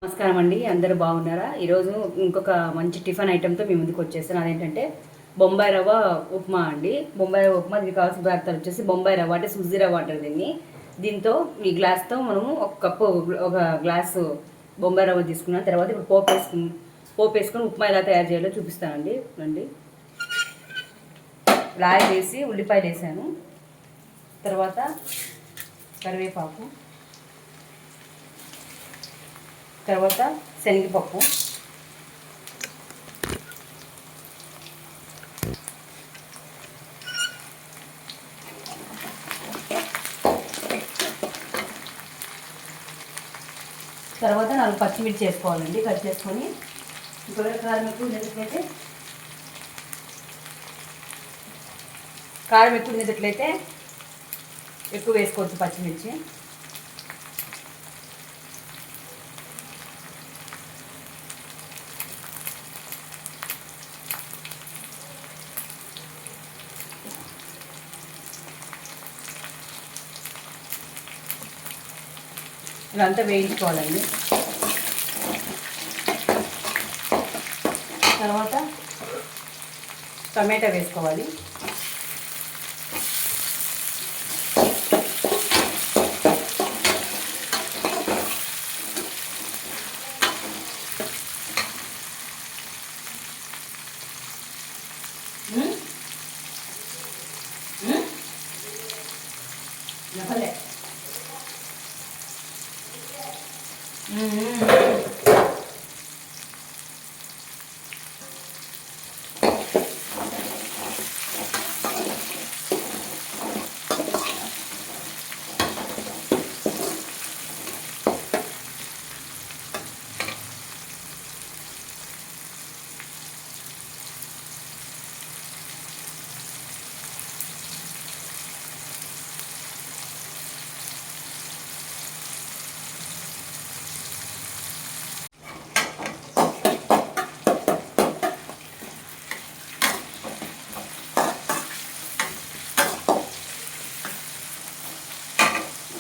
నమస్కారం అండి, అందరూ బాగున్నారా? ఈరోజు ఇంకొక మంచి టిఫిన్ ఐటెంతో మీ ముందుకు వచ్చేస్తాను. అదేంటంటే బొంబాయి రవ్వ ఉప్మా అండి. బొంబాయి రవ్వ ఉప్మా, దీనికి కావాల్సిన పదార్థాలు వచ్చేసి బొంబాయి రవ్వ అంటే సుజీ రవ్వ అంటారు దీన్ని. దీంతో ఈ గ్లాస్తో మనము ఒక గ్లాసు బొంబాయి రవ్వ తీసుకున్న తర్వాత ఇప్పుడు పోపు వేసుకుని ఉప్మా ఎలా తయారు చేయాలో చూపిస్తానండి. రండి. ఆయిల్ వేసి ఉల్లిపాయలు వేసాను, తర్వాత కరివేపాకు, తర్వాత శనగపప్పు, తర్వాత 4 పచ్చిమిర్చి వేసుకోవాలండి. కట్ చేసుకొని కారం ఎక్కువ తినేటట్లయితే ఎక్కువ వేసుకోవచ్చు పచ్చిమిర్చి. ఇదంతా వేయించుకోవాలండి. తర్వాత టమాటా వేసుకోవాలి. నపలే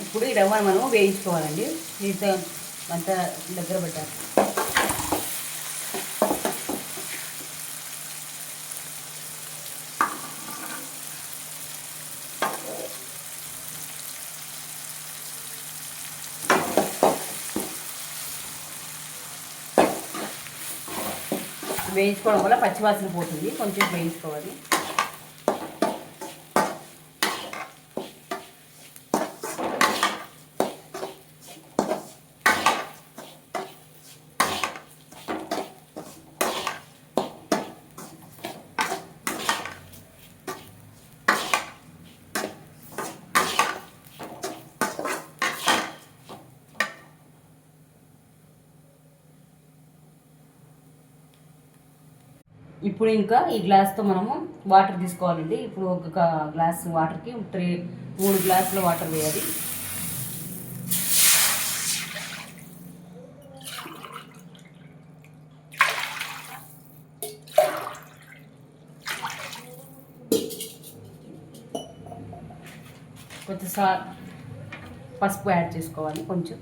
ఇప్పుడు ఈ రవ్వను మనం వేయించుకోవాలండి. దీంతో అంతా దగ్గర పెట్టాలి. వేయించుకోవడం వల్ల పచ్చివాసన పోతుంది, కొంచెం వేయించుకోవాలి. ఇప్పుడు ఇంకా ఈ గ్లాస్తో మనము వాటర్ తీసుకోవాలండి. ఇప్పుడు ఒక గ్లాస్ వాటర్కి 3 గ్లాసుల వాటర్ వేయాలి. కొంచెం పసుపు యాడ్ చేసుకోవాలి కొంచెం.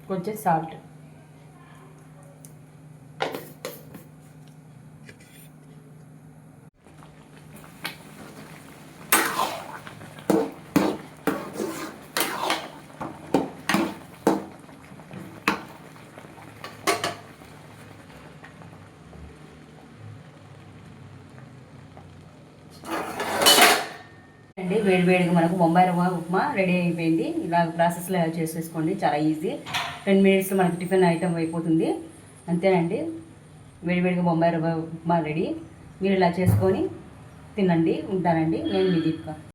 కొంచెం సాల్ట్. అండి, వేడివేడిగా మనకు బొంబాయి రవ్వ ఉప్మా రెడీ అయిపోయింది. ఇలా ప్రాసెస్లో చేసేసుకోండి, చాలా ఈజీ. 10 మినిట్స్లో మనకి టిఫిన్ ఐటమ్ అయిపోతుంది. అంతేనండి, వేడివేడిగా బొంబాయి రవ్వ ఉప్మా రెడీ. మీరు ఇలా చేసుకొని తినండి. ఉంటానండి, నేను మీ దీపిక.